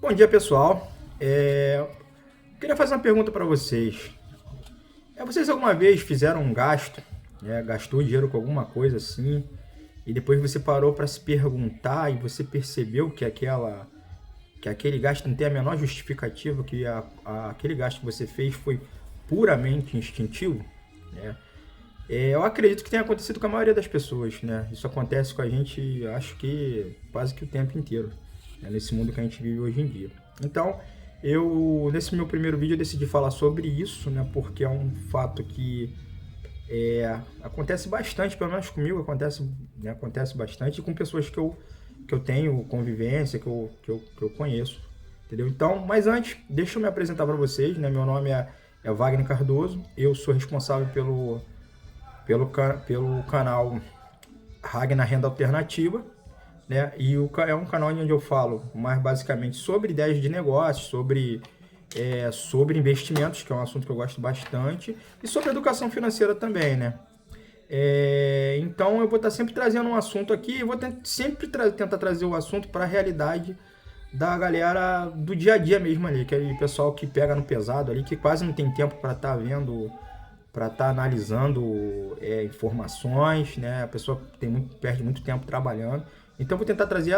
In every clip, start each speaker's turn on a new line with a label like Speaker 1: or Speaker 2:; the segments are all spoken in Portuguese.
Speaker 1: Bom dia, pessoal. Queria fazer uma pergunta para vocês. Vocês alguma vez fizeram um gasto, gastou dinheiro com alguma coisa assim, e depois você parou para se perguntar e você percebeu que aquele gasto não tem a menor justificativa, que aquele gasto que você fez foi puramente instintivo, né? Eu acredito que tenha acontecido com a maioria das pessoas, né? Isso acontece com a gente, acho que quase que o tempo inteiro, né? Nesse mundo que a gente vive hoje em dia. Então, nesse meu primeiro vídeo, eu decidi falar sobre isso, né? Porque é um fato que acontece bastante, pelo menos comigo acontece bastante, e com pessoas que eu tenho convivência, que eu conheço, entendeu? Então, mas antes, deixa eu me apresentar para vocês, né? Meu nome é Wagner Cardoso, eu sou responsável pelo canal Ragnar Renda Alternativa, né? E é um canal onde eu falo mais basicamente sobre ideias de negócio, sobre investimentos, que é um assunto que eu gosto bastante, e sobre educação financeira também, né? Então eu vou estar sempre trazendo um assunto aqui, e vou sempre tentar trazer o assunto para a realidade da galera do dia a dia mesmo ali, aquele pessoal que pega no pesado ali, que quase não tem tempo para estar vendo, para estar analisando informações, né? A pessoa perde muito tempo trabalhando. Então eu vou tentar trazer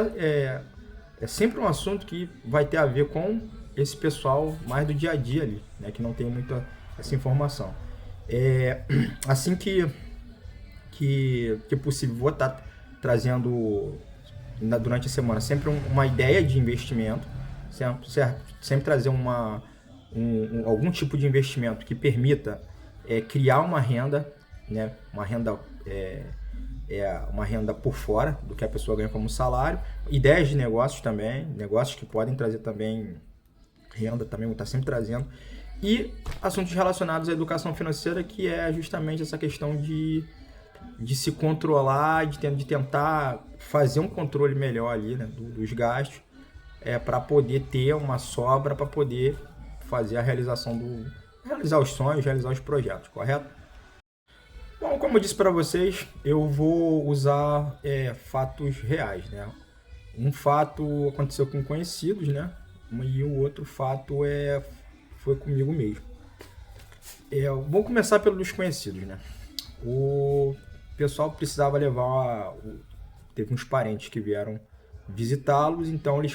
Speaker 1: sempre um assunto que vai ter a ver com esse pessoal mais do dia a dia ali, né? Que não tem muita essa informação. Assim que possível, vou estar trazendo durante a semana sempre uma ideia de investimento, sempre trazer algum tipo de investimento que permita criar uma renda, né? Uma renda por fora do que a pessoa ganha como salário, ideias de negócios também, negócios que podem trazer também renda, também vou estar sempre trazendo, e assuntos relacionados à educação financeira, que é justamente essa questão de se controlar, de tentar fazer um controle melhor ali, né, dos gastos, para poder ter uma sobra, para poder fazer realizar os sonhos, realizar os projetos, correto? Bom, como eu disse para vocês, eu vou usar fatos reais, né? Um fato aconteceu com conhecidos, né? E o outro fato foi comigo mesmo. Vou começar pelos desconhecidos, né? O pessoal precisava levar. Teve uns parentes que vieram visitá-los, então eles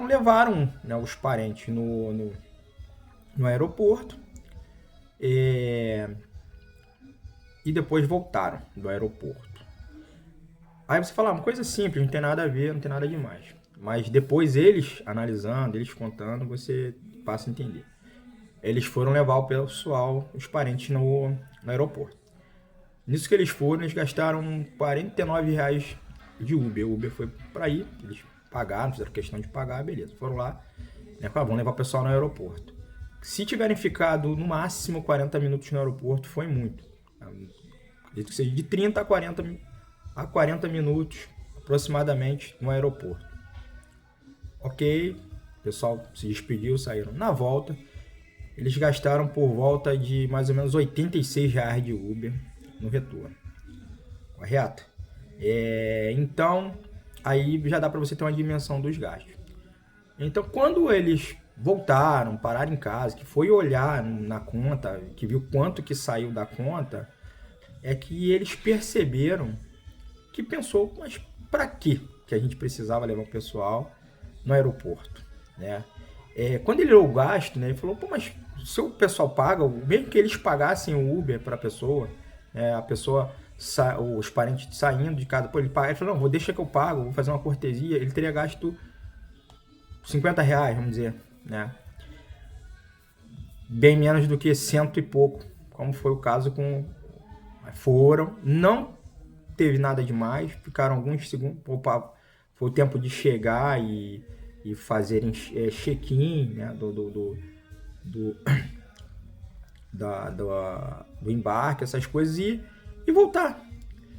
Speaker 1: levaram, né, os parentes no aeroporto. E depois voltaram do aeroporto. Aí você fala, uma coisa simples, não tem nada a ver, não tem nada demais. Mas depois eles analisando, eles contando, você passa a entender. Eles foram levar o pessoal, os parentes no aeroporto. Nisso que eles foram, eles gastaram R$ 49 de Uber. O Uber foi para ir, eles pagaram, fizeram questão de pagar, beleza. Foram lá, né, vão levar o pessoal no aeroporto. Se tiverem ficado no máximo 40 minutos no aeroporto, foi muito. Acredito que seja de 30 a 40 minutos aproximadamente no aeroporto. Ok, o pessoal se despediu, saíram. Na volta, eles gastaram por volta de mais ou menos R$ 86 de Uber no retorno. Correto? Então, aí já dá para você ter uma dimensão dos gastos. Então, quando eles voltaram, pararam em casa, que foi olhar na conta, que viu quanto que saiu da conta, é que eles perceberam que pensou, mas para que a gente precisava levar o pessoal no aeroporto, né? Quando ele olhou o gasto, né, ele falou, pô, mas se o pessoal paga, mesmo que eles pagassem o Uber para a pessoa, os parentes saindo de casa, pô, ele falou, não, deixa que eu pago, vou fazer uma cortesia, ele teria gasto R$ 50, vamos dizer, né? Bem menos do que cento e pouco, como foi o caso não teve nada demais, ficaram alguns segundos, foi o tempo de chegar e fazerem check-in, né, do embarque, essas coisas, e voltar.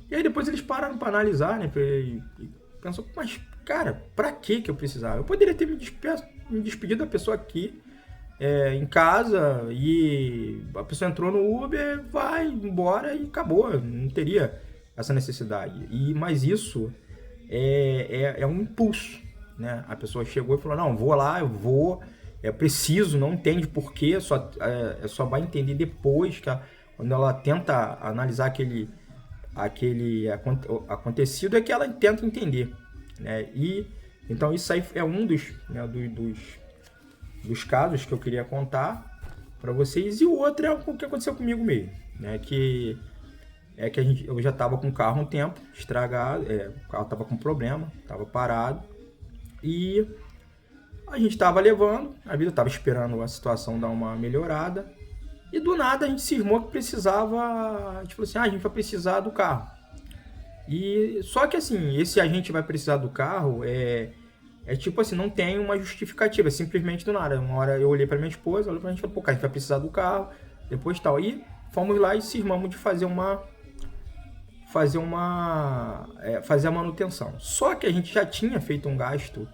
Speaker 1: E aí depois eles pararam para analisar, né, e pensou, mas cara, pra que eu precisava? Eu poderia ter me despedido da pessoa aqui em casa, e a pessoa entrou no Uber, vai embora e acabou, não teria essa necessidade. Mas isso é um impulso, né? A pessoa chegou e falou, não, vou lá, eu vou, é preciso, não entende por quê, só vai entender depois, quando ela tenta analisar aquele acontecido, é que ela tenta entender, né? E então isso aí é um dos casos que eu queria contar para vocês. E o outro é o que aconteceu comigo mesmo, né? Que eu já estava com o carro um tempo estragado, o carro estava com problema, estava parado, e a gente estava levando, a vida estava esperando a situação dar uma melhorada, e do nada a gente cismou que precisava, a gente falou assim, a gente vai precisar do carro. E só que assim, esse a gente vai precisar do carro tipo assim, não tem uma justificativa, é simplesmente do nada. Uma hora eu olhei pra minha esposa, olhei pra gente e falei, pô, cara, a gente vai precisar do carro, depois tal. E fomos lá e cismamos de fazer a manutenção. Só que a gente já tinha feito um gasto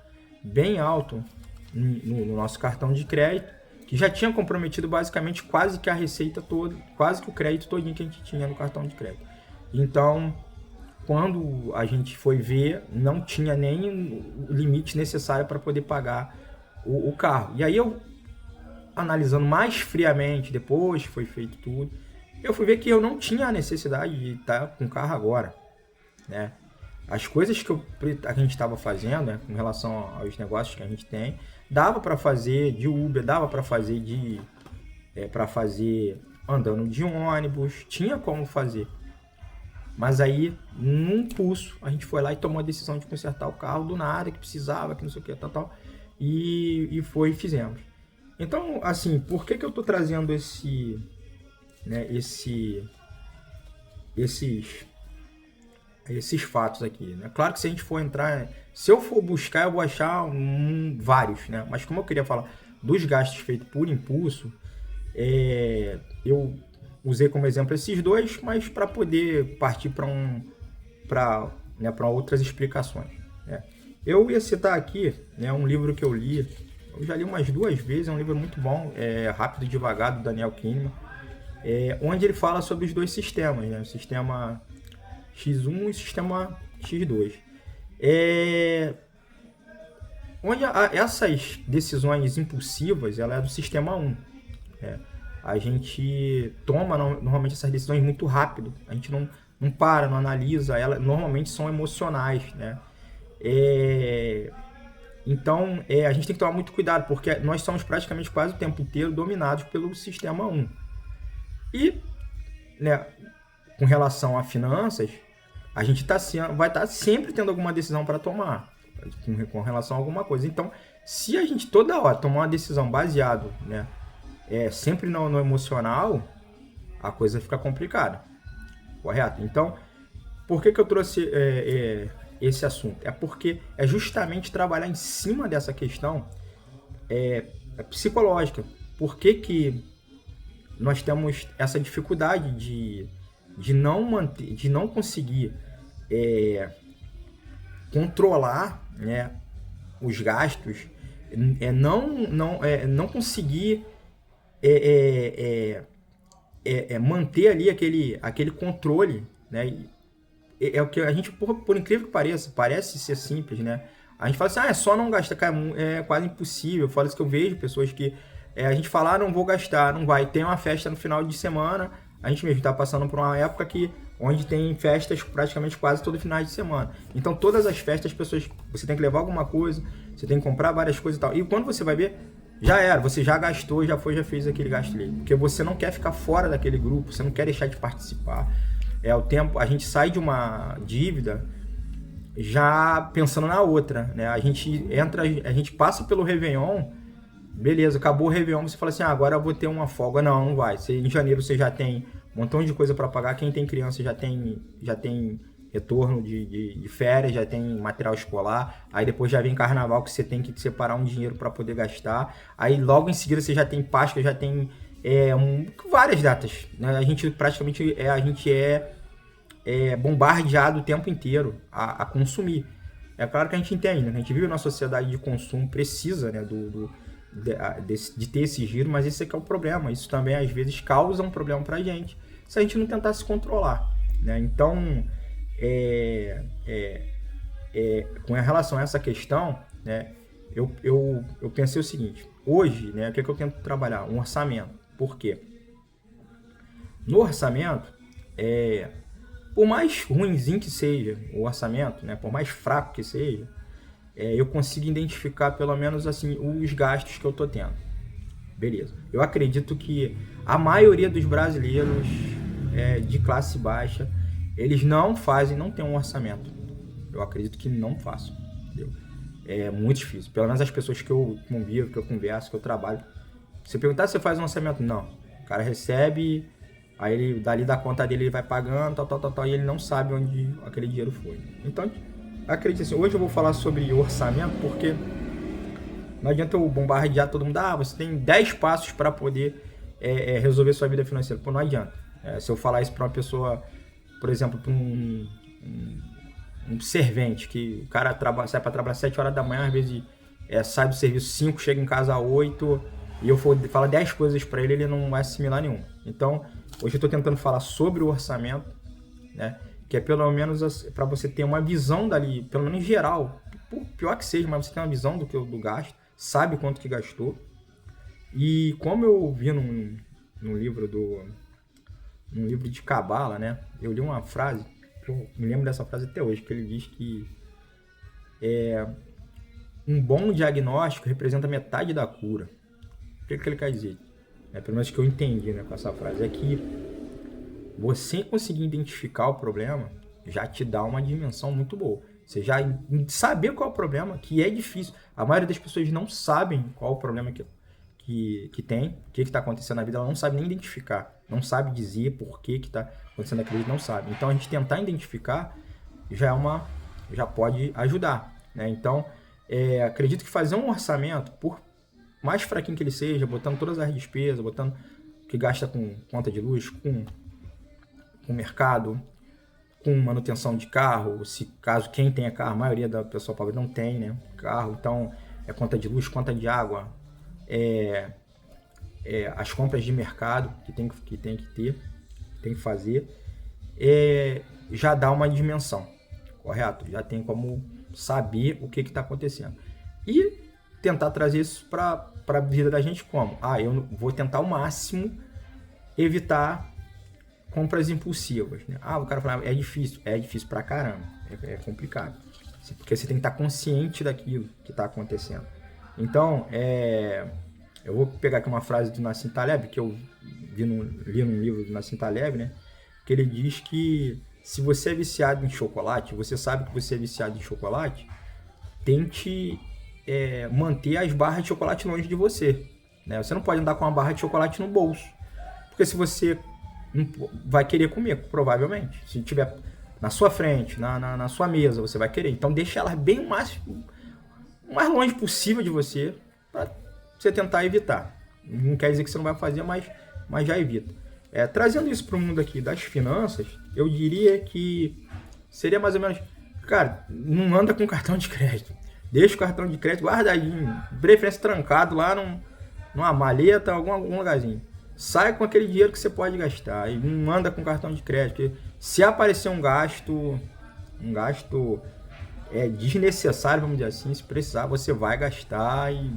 Speaker 1: bem alto no nosso cartão de crédito, que já tinha comprometido basicamente quase que a receita toda, quase que o crédito todinho que a gente tinha no cartão de crédito. Então, quando a gente foi ver, não tinha nem o limite necessário para poder pagar o carro. E aí eu, analisando mais friamente, depois que foi feito tudo, eu fui ver que eu não tinha a necessidade de estar com o carro agora, né? As coisas que a gente estava fazendo, né, com relação aos negócios que a gente tem, dava para fazer de Uber, dava para fazer andando de ônibus, tinha como fazer. Mas aí, num pulso, a gente foi lá e tomou a decisão de consertar o carro do nada, que precisava, que não sei o que, tal, e fizemos. Então, assim, por que eu tô trazendo esses fatos aqui, né? Claro que se a gente for entrar, se eu for buscar, eu vou achar vários, né? Mas como eu queria falar dos gastos feitos por impulso, eu usei como exemplo esses dois, mas para poder partir para outras explicações, né? Eu ia citar aqui, né, um livro que eu li, eu já li umas 2 vezes, é um livro muito bom, Rápido e Devagar, do Daniel Kahneman, onde ele fala sobre os dois sistemas, né, o sistema X1 e o sistema X2. Onde essas decisões impulsivas, ela é do sistema 1, né? A gente toma normalmente essas decisões muito rápido, a gente não para, não analisa, elas normalmente são emocionais, né? Então, a gente tem que tomar muito cuidado, porque nós somos praticamente quase o tempo inteiro dominados pelo sistema 1. E, né, com relação a finanças, a gente vai estar sempre tendo alguma decisão para tomar, com relação a alguma coisa. Então, se a gente toda hora tomar uma decisão baseada, né, sempre no emocional, a coisa fica complicada, correto? Então, por que eu trouxe esse assunto? É porque é justamente trabalhar em cima dessa questão psicológica. Por que nós temos essa dificuldade de não conseguir controlar, né, os gastos, não conseguir manter ali aquele controle, né? O que a gente, por incrível que pareça, parece ser simples, né? A gente fala assim, é só não gastar, cara, é quase impossível. Eu falo isso que eu vejo pessoas que a gente fala, não vou gastar, não vai. Tem uma festa no final de semana, a gente mesmo está passando por uma época onde tem festas praticamente quase todo final de semana. Então, todas as festas, você tem que levar alguma coisa, você tem que comprar várias coisas e tal. E quando você vai ver, já era, você já gastou, já fez aquele gasto ali. Porque você não quer ficar fora daquele grupo, você não quer deixar de participar. A gente sai de uma dívida já pensando na outra, né? A gente passa pelo Réveillon, beleza, acabou o Réveillon, você fala assim, agora eu vou ter uma folga. Não vai. Em janeiro você já tem um montão de coisa para pagar. Quem tem criança já tem retorno de férias, já tem material escolar. Aí depois já vem carnaval, que você tem que separar um dinheiro para poder gastar. Aí logo em seguida você já tem Páscoa, já tem várias datas, né? A gente praticamente bombardeado o tempo inteiro a consumir. É claro que a gente entende, né? A gente vive numa sociedade de consumo, precisa, né, de ter esse giro, mas esse aqui é o problema. Isso também às vezes causa um problema pra gente se a gente não tentar se controlar, né? Então, com relação a essa questão, né, eu pensei o seguinte, hoje, né, o que eu tento trabalhar? Um orçamento. Por quê? No orçamento, por mais ruinzinho que seja o orçamento, né, por mais fraco que seja, eu consigo identificar pelo menos assim os gastos que eu tô tendo. Beleza. Eu acredito que a maioria dos brasileiros de classe baixa, eles não têm um orçamento. Eu acredito que não façam. Entendeu? É muito difícil. Pelo menos as pessoas que eu convivo, que eu converso, que eu trabalho. Se eu perguntar se você faz um orçamento, não. O cara recebe, aí ele dali da conta dele ele vai pagando, tal, e ele não sabe onde aquele dinheiro foi. Então, acredito assim, hoje eu vou falar sobre orçamento porque não adianta eu bombardear todo mundo, você tem 10 passos para poder resolver sua vida financeira. Pô, não adianta. Se eu falar isso para uma pessoa, por exemplo, para um servente, que o cara sai para trabalhar 7 horas da manhã, às vezes sai do serviço 5, chega em casa 8, e eu for falar 10 coisas para ele não vai assimilar nenhuma. Então, hoje eu estou tentando falar sobre o orçamento, né? Que é pelo menos para você ter uma visão dali, pelo menos geral, por pior que seja, mas você tem uma visão do gasto, sabe quanto que gastou. E como eu vi num livro de Cabala, né? Eu li uma frase, eu me lembro dessa frase até hoje, que ele diz que um bom diagnóstico representa metade da cura. O que ele quer dizer? Pelo menos que eu entendi, né, com essa frase, é que você conseguir identificar o problema já te dá uma dimensão muito boa. Você já saber qual é o problema, que é difícil. A maioria das pessoas não sabem qual é o problema que tem, o que está acontecendo na vida, ela não sabe nem identificar, não sabe dizer por que está acontecendo aquilo, não sabe. Então a gente tentar identificar já pode ajudar, né? Então acredito que fazer um orçamento, por mais fraquinho que ele seja, botando todas as despesas, botando o que gasta com conta de luz, com mercado, com manutenção de carro, se caso quem tenha carro, a maioria da pessoa pobre não tem, né, carro, então conta de luz, conta de água, as compras de mercado que tem que fazer, já dá uma dimensão, correto? Já tem como saber o que está acontecendo. E tentar trazer isso para a vida da gente como? Eu vou tentar ao máximo evitar compras impulsivas, né? O cara fala, é difícil pra caramba, é complicado, porque você tem que estar consciente daquilo que está acontecendo. Então, eu vou pegar aqui uma frase do Nassim Taleb, que eu li num livro do Nassim Taleb, né? Que ele diz que se você é viciado em chocolate, você sabe que você é viciado em chocolate, tente manter as barras de chocolate longe de você, né? Você não pode andar com uma barra de chocolate no bolso, porque se você vai querer comer, provavelmente. Se tiver na sua frente, na sua mesa, você vai querer. Então deixa ela bem o mais longe possível de você, para você tentar evitar. Não quer dizer que você não vai fazer, mas já evita. Trazendo isso para o mundo aqui das finanças, eu diria que seria mais ou menos, cara, não anda com cartão de crédito. Deixa o cartão de crédito guardadinho, de preferência trancado lá numa maleta, algum lugarzinho. Sai com aquele dinheiro que você pode gastar e não anda com cartão de crédito, porque se aparecer um gasto desnecessário, vamos dizer assim, se precisar, você vai gastar, e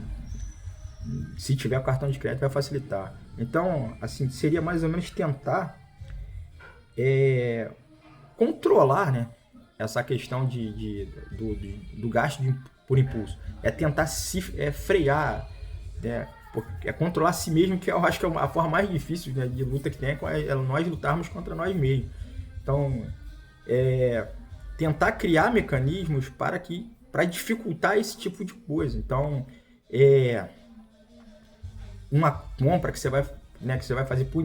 Speaker 1: se tiver o cartão de crédito vai facilitar. Então, assim, seria mais ou menos tentar controlar, né, essa questão do gasto por impulso. Tentar se frear, né? Controlar a si mesmo, que eu acho que é a forma mais difícil, né, de luta que tem, é nós lutarmos contra nós mesmos. Então, tentar criar mecanismos para dificultar esse tipo de coisa. Então, uma compra que você vai fazer por...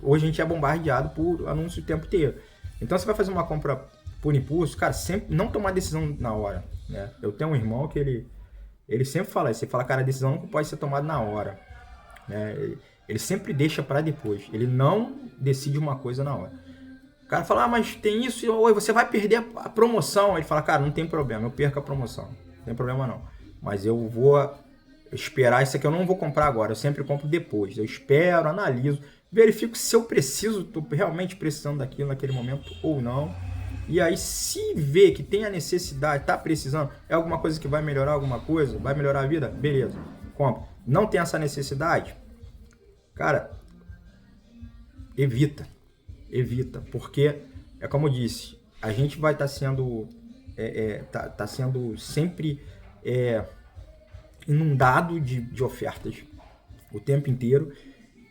Speaker 1: hoje a gente é bombardeado por anúncio o tempo inteiro. Então, você vai fazer uma compra por impulso, cara, sempre não tomar decisão na hora, né? Eu tenho um irmão que ele sempre fala isso. Ele fala, cara, a decisão não pode ser tomada na hora, né? Ele sempre deixa para depois. Ele não decide uma coisa na hora. O cara fala, mas tem isso, você vai perder a promoção. Ele fala, cara, não tem problema, eu perco a promoção. Não tem problema não. Mas eu vou esperar, isso aqui eu não vou comprar agora. Eu sempre compro depois. Eu espero, analiso, verifico se eu preciso, estou realmente precisando daquilo naquele momento ou não. E aí, se vê que tem a necessidade, tá precisando, é alguma coisa que vai melhorar alguma coisa, vai melhorar a vida, beleza, compra. Não tem essa necessidade, cara, evita, porque é como eu disse, a gente vai estar sendo, tá sendo sempre inundado de ofertas o tempo inteiro.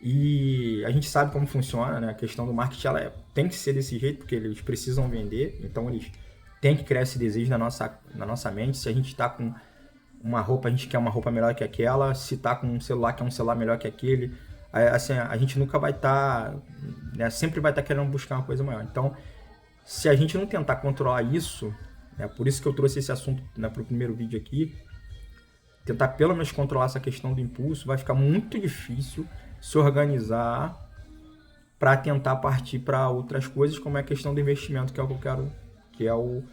Speaker 1: E a gente sabe como funciona, né? A questão do marketing tem que ser desse jeito, porque eles precisam vender, então eles têm que criar esse desejo na nossa mente. Se a gente está com uma roupa, a gente quer uma roupa melhor que aquela. Se está com um celular, quer um celular melhor que aquele. Assim, a gente nunca vai estar, né? Sempre vai estar querendo buscar uma coisa maior. Então, se a gente não tentar controlar isso, né? Por isso que eu trouxe esse assunto, né, para o primeiro vídeo aqui, tentar pelo menos controlar essa questão do impulso, vai ficar muito difícil se organizar para tentar partir para outras coisas, como é a questão do investimento, que é o que eu quero, que é o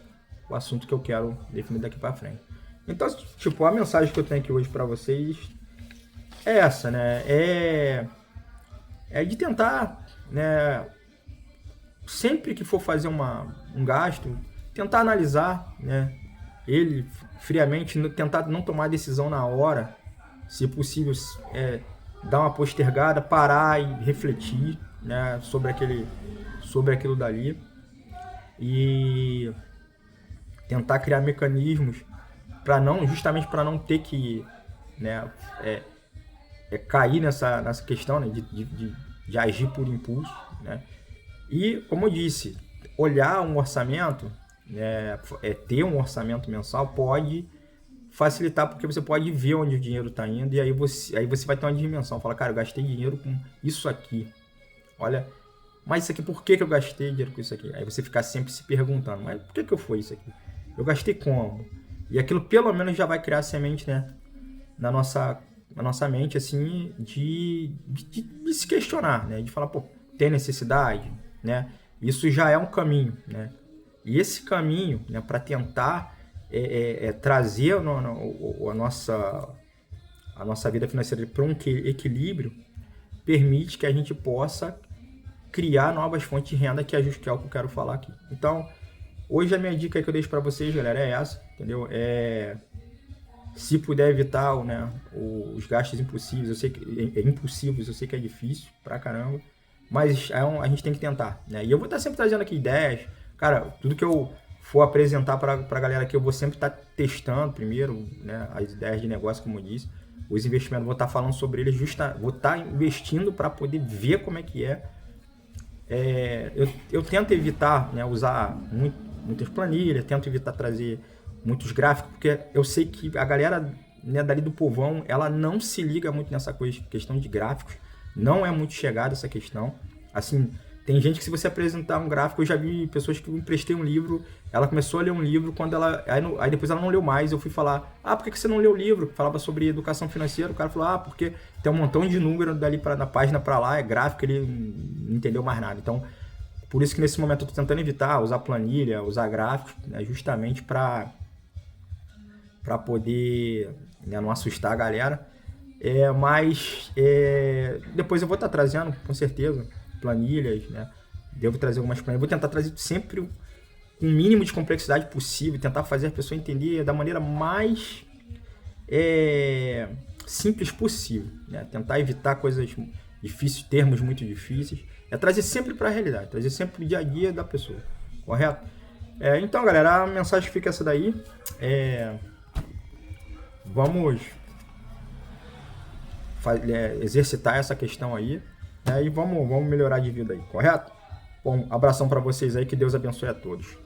Speaker 1: assunto que eu quero definir daqui para frente. Então, tipo, a mensagem que eu tenho aqui hoje para vocês é essa, né? É de tentar, né, sempre que for fazer um gasto, tentar analisar, né, ele friamente, tentar não tomar decisão na hora, se possível, dar uma postergada, parar e refletir, né, sobre aquilo dali e tentar criar mecanismos justamente para não ter que, né, cair nessa questão, né, de agir por impulso, né? E como eu disse, olhar um orçamento, né, ter um orçamento mensal pode facilitar, porque você pode ver onde o dinheiro está indo, e aí você vai ter uma dimensão, fala, cara, eu gastei dinheiro com isso aqui, olha, mas isso aqui, por que eu gastei dinheiro com isso aqui? Aí você ficar sempre se perguntando, mas por que eu foi isso aqui? Eu gastei como? E aquilo pelo menos já vai criar semente, né, na nossa mente, assim, de se questionar, né, de falar, pô, tem necessidade, né, isso já é um caminho, né, e esse caminho, né, para tentar trazer a nossa vida financeira para um equilíbrio, permite que a gente possa criar novas fontes de renda, que é o que eu quero falar aqui. Então, hoje a minha dica que eu deixo para vocês, galera, é essa, entendeu? Se puder evitar, né, os gastos impulsivos, eu sei que é difícil pra caramba, mas a gente tem que tentar, né? E eu vou estar sempre trazendo aqui ideias, cara, tudo que eu for apresentar pra galera aqui, eu vou sempre estar testando primeiro, né, as ideias de negócio, como eu disse, os investimentos, vou estar falando sobre eles, vou estar investindo para poder ver como é que é. Eu tento evitar, né, usar muitas planilhas, tento evitar trazer muitos gráficos, porque eu sei que a galera, né, dali do povão, ela não se liga muito nessa questão de gráficos, não é muito chegada essa questão. Assim, tem gente que, se você apresentar um gráfico, eu já vi pessoas que eu emprestei um livro, ela começou a ler um livro, aí depois ela não leu mais, eu fui falar, por que você não leu o livro? Falava sobre educação financeira, o cara falou, porque tem um montão de número dali na página para lá, é gráfico, ele não entendeu mais nada. Então, por isso que nesse momento eu tô tentando evitar usar planilha, usar gráficos, né, justamente para poder, né, não assustar a galera. Mas depois eu vou estar trazendo, com certeza, planilhas, né? Devo trazer algumas planilhas. Vou tentar trazer sempre com o mínimo de complexidade possível, tentar fazer a pessoa entender da maneira mais simples possível, né? Tentar evitar coisas difíceis, termos muito difíceis. Trazer sempre para a realidade, trazer sempre o dia a dia da pessoa, correto? Então, galera, a mensagem fica essa daí. Vamos exercitar essa questão aí, né? E vamos melhorar de vida aí, correto? Bom, abração para vocês aí, que Deus abençoe a todos.